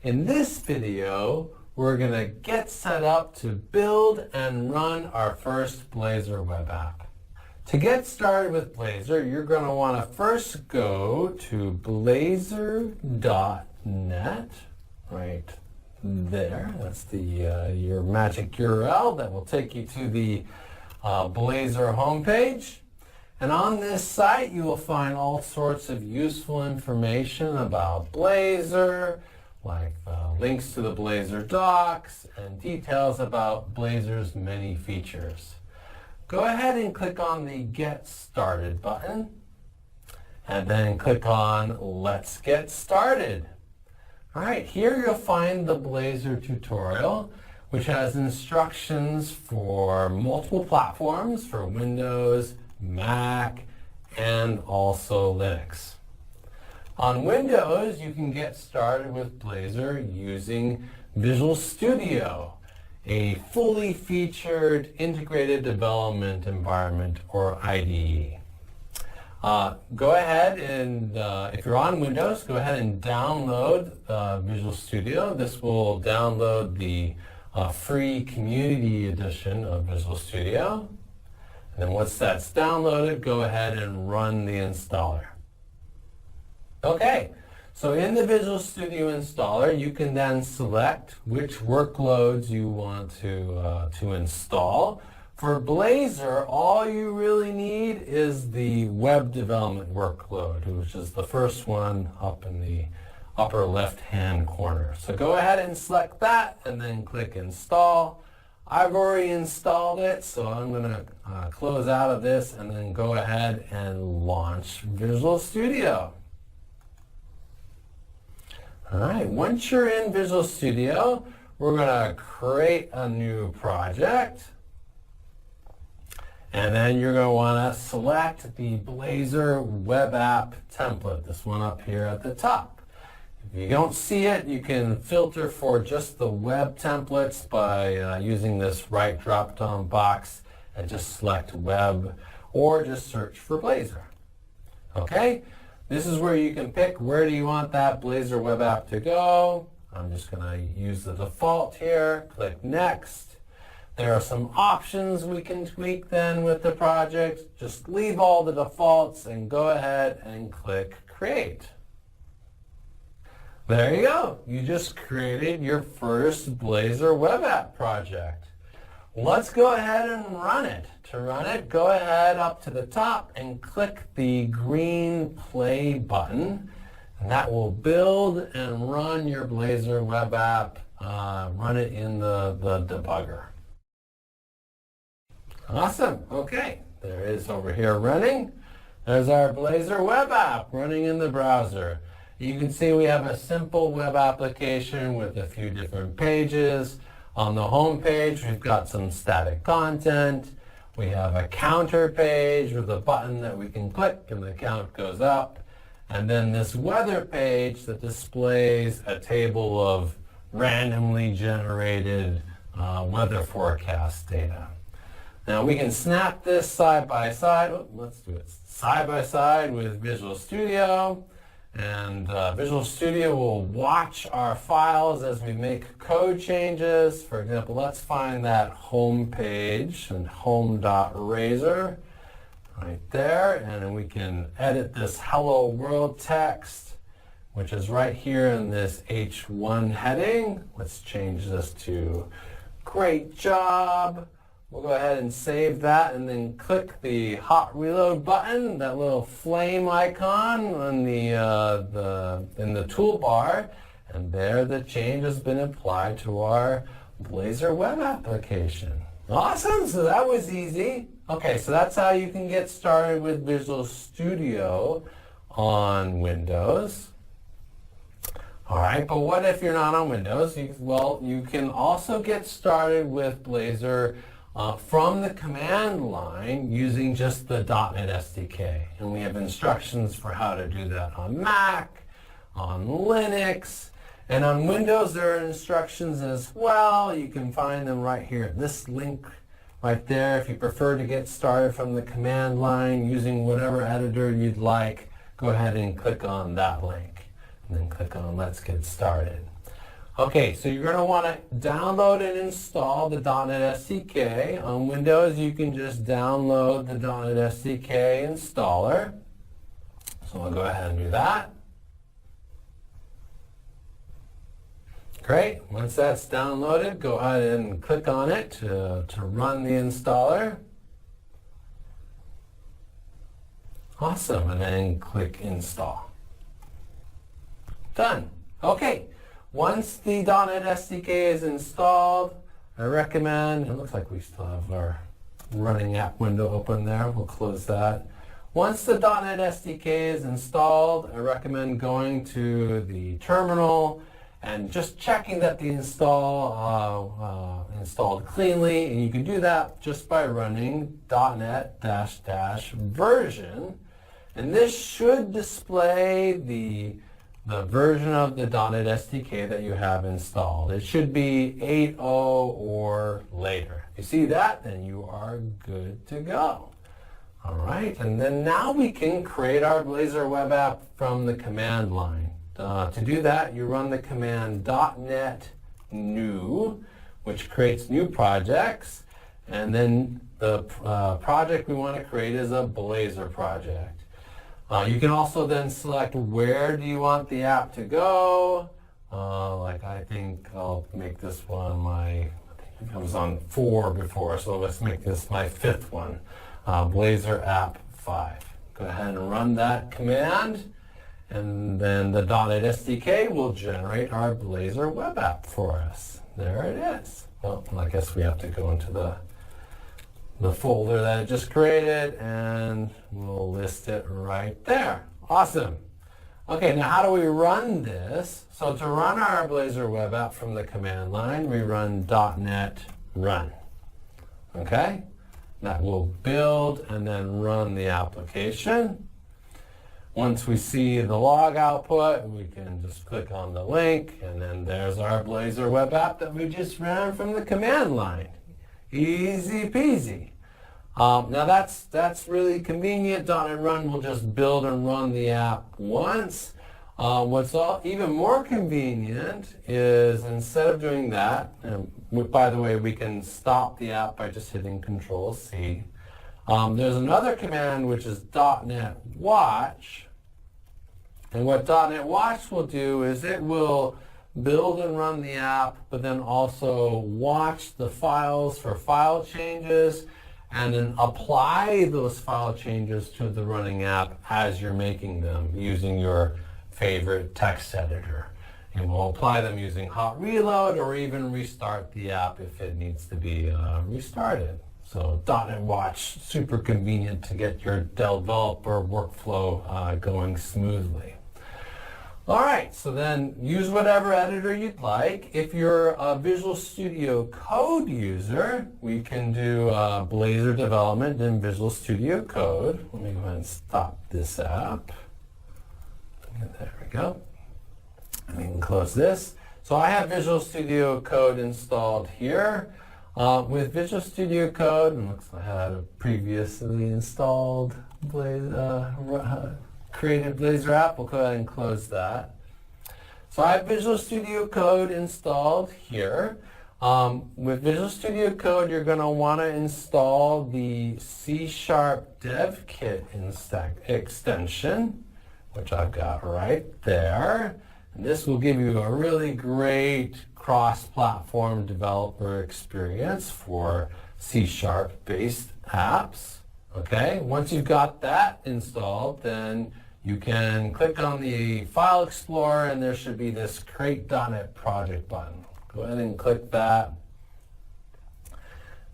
In this video, we're going to get set up to build and run our first Blazor web app. To get started with Blazor, you're going to want to first go to blazor.net, right there. That's the your magic URL that will take you to the Blazor homepage. And on this site, you will find all sorts of useful information about Blazor, like links to the Blazor docs and details about Blazor's many features. Go ahead and click on the Get Started button, and then click on Let's Get Started. All right, here you'll find the Blazor tutorial, which has instructions for multiple platforms for Windows, Mac, and also Linux. On Windows, you can get started with Blazor using Visual Studio, a fully featured integrated development environment, or IDE. Go ahead and, if you're on Windows, go ahead and download Visual Studio. This will download the free community edition of Visual Studio. And then once that's downloaded, go ahead and run the installer. Okay, so in the Visual Studio installer, you can then select which workloads you want to install. For Blazor, all you really need is the web development workload, which is the first one up in the upper left-hand corner. So go ahead and select that and then click Install. I've already installed it, so I'm going to close out of this and then go ahead and launch Visual Studio. All right, once you're in Visual Studio, we're going to create a new project. And then you're going to want to select the Blazor web app template, this one up here at the top. If you don't see it, you can filter for just the web templates by using this right drop-down box and just select web, or just search for Blazor. Okay, this is where you can pick where do you want that Blazor web app to go. I'm just going to use the default here, click Next. There are some options we can tweak then with the project. Just leave all the defaults and go ahead and click Create. There you go. You just created your first Blazor web app project. Let's go ahead and run it. To run it, go ahead up to the top and click the green play button. And that will build and run your Blazor web app. Run it in the debugger. Awesome. Okay. There it is over here running. There's our Blazor web app running in the browser. You can see we have a simple web application with a few different pages. On the home page, we've got some static content. We have a counter page with a button that we can click and the count goes up. And then this weather page that displays a table of randomly generated weather forecast data. Now we can snap this side by side. Oh, let's do it side by side with Visual Studio. And Visual Studio will watch our files as we make code changes. For example, let's find that home page and home.razor right there. And then we can edit this hello world text, which is right here in this H1 heading. Let's change this to great job. We'll go ahead and save that and then click the hot reload button, that little flame icon on in the toolbar, and there the change has been applied to our Blazor web application. Awesome, so that was easy. Okay, so that's how you can get started with Visual Studio on Windows. All right, but what if you're not on Windows? Well, you can also get started with Blazor from the command line using just the .NET SDK. And we have instructions for how to do that on Mac, on Linux, and on Windows there are instructions as well. You can find them right here at this link right there. If you prefer to get started from the command line using whatever editor you'd like, go ahead and click on that link. And then click on Let's Get Started. Okay, so you're going to want to download and install the .NET SDK. On Windows, you can just download the .NET SDK installer. So I'll go ahead and do that. Great. Once that's downloaded, go ahead and click on it to run the installer. Awesome. And then click Install. Done. Okay. Once the .NET SDK is installed, I recommend, it looks like we still have our running app window open there. We'll close that. Once the .NET SDK is installed, I recommend going to the terminal and just checking that the installed cleanly. And you can do that just by running .NET-version. And this should display the version of the .NET SDK that you have installed. It should be 8.0 or later. If you see that, then you are good to go. All right, and then now we can create our Blazor web app from the command line. To do that, you run the command .NET new, which creates new projects, and then the project we want to create is a Blazor project. You can also then select where do you want the app to go. Like I think I'll make this one I think I was on 4 before, so let's make this my 5th one. Blazor app 5. Go ahead and run that command, and then the .NET SDK will generate our Blazor web app for us. There it is. Well, I guess we have to go into the folder that it just created, and we'll list it right there. Awesome. Okay, now how do we run this? So to run our Blazor web app from the command line, we run .NET run. Okay? That will build and then run the application. Once we see the log output, we can just click on the link, and then there's our Blazor web app that we just ran from the command line. Easy peasy. Now that's really convenient. .NET Run will just build and run the app once. What's even more convenient is instead of doing that, and by the way, we can stop the app by just hitting Control-C. There's another command which is .NET Watch. And what .NET Watch will do is it will build and run the app, but then also watch the files for file changes, and then apply those file changes to the running app as you're making them using your favorite text editor. And we'll apply them using hot reload or even restart the app if it needs to be restarted. So .NET Watch, super convenient to get your developer workflow going smoothly. All right, so then use whatever editor you'd like. If you're a Visual Studio Code user, we can do Blazor development in Visual Studio Code. Let me go ahead and stop this app. There we go. And we can close this. So I have Visual Studio Code installed here. With Visual Studio Code, and looks like I had a previously installed created Blazor app. We'll go ahead and close that. So I have Visual Studio Code installed here. With Visual Studio Code, you're going to want to install the C# Dev Kit extension, which I've got right there. And this will give you a really great cross-platform developer experience for C#-based apps. Okay, once you've got that installed, then you can click on the File Explorer, and there should be this Create.NET Project button. Go ahead and click that,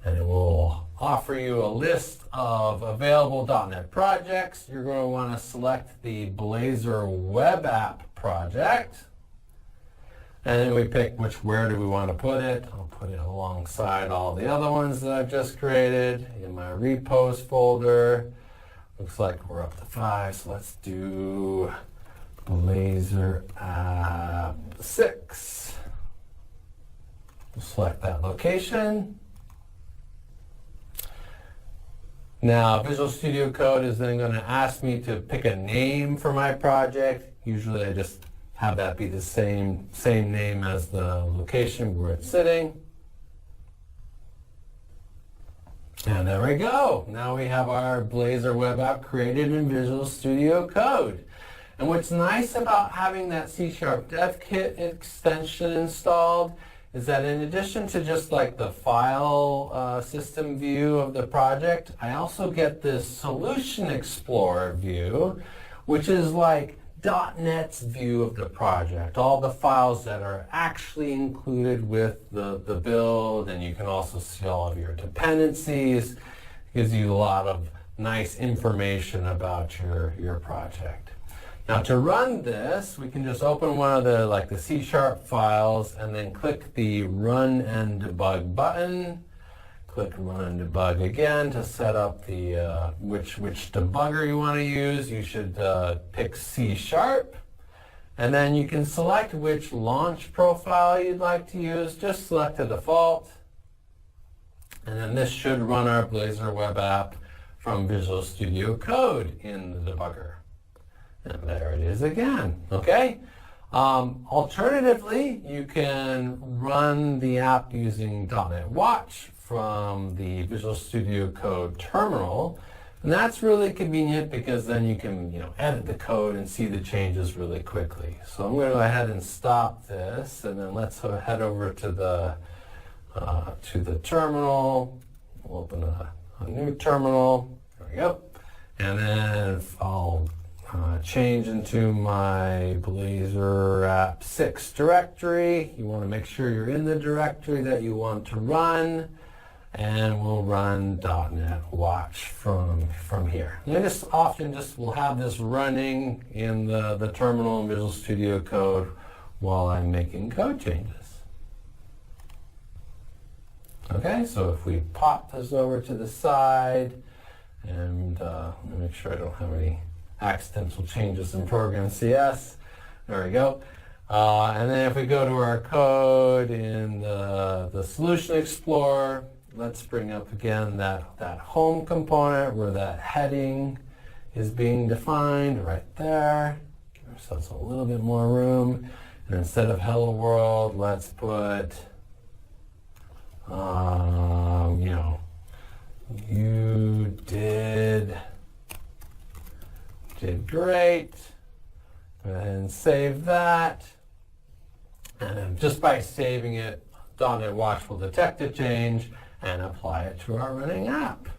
and it will offer you a list of available .NET projects. You're going to want to select the Blazor web app project, and then we pick where do we want to put it. I'll put it alongside all the other ones that I've just created in my repos folder. Looks like we're up to 5, so let's do Blazor app 6. We'll select that location. Now, Visual Studio Code is then going to ask me to pick a name for my project. Usually I just have that be the same name as the location where it's sitting. And there we go. Now we have our Blazor web app created in Visual Studio Code. And what's nice about having that C# Dev Kit extension installed is that in addition to just like the file system view of the project, I also get this Solution Explorer view, which is like .NET's view of the project, all the files that are actually included with the build, and you can also see all of your dependencies. It gives you a lot of nice information about your project. Now to run this, we can just open one of the C# files and then click the Run and Debug button. Click Run and Debug again to set up the which debugger you want to use. You should pick C#, and then you can select which launch profile you'd like to use. Just select the default, and then this should run our Blazor web app from Visual Studio Code in the debugger. And there it is again, okay? Alternatively, you can run the app using .NET Watch from the Visual Studio Code terminal. And that's really convenient because then you can edit the code and see the changes really quickly. So I'm going to go ahead and stop this, and then let's head over to the terminal. We'll open a new terminal. There we go. And then I'll change into my Blazor app 6 directory. You want to make sure you're in the directory that you want to run, and we'll run .NET Watch from here. And I often will have this running in the terminal in Visual Studio Code while I'm making code changes. Okay, so if we pop this over to the side, and let me make sure I don't have any accidental changes in program CS. There we go. And then if we go to our code in the Solution Explorer, let's bring up again that home component where that heading is being defined right there. Give ourselves a little bit more room. And instead of Hello World, let's put, you did great. Go ahead and save that. And then just by saving it, .NET Watch will detect a change and apply it to our running app.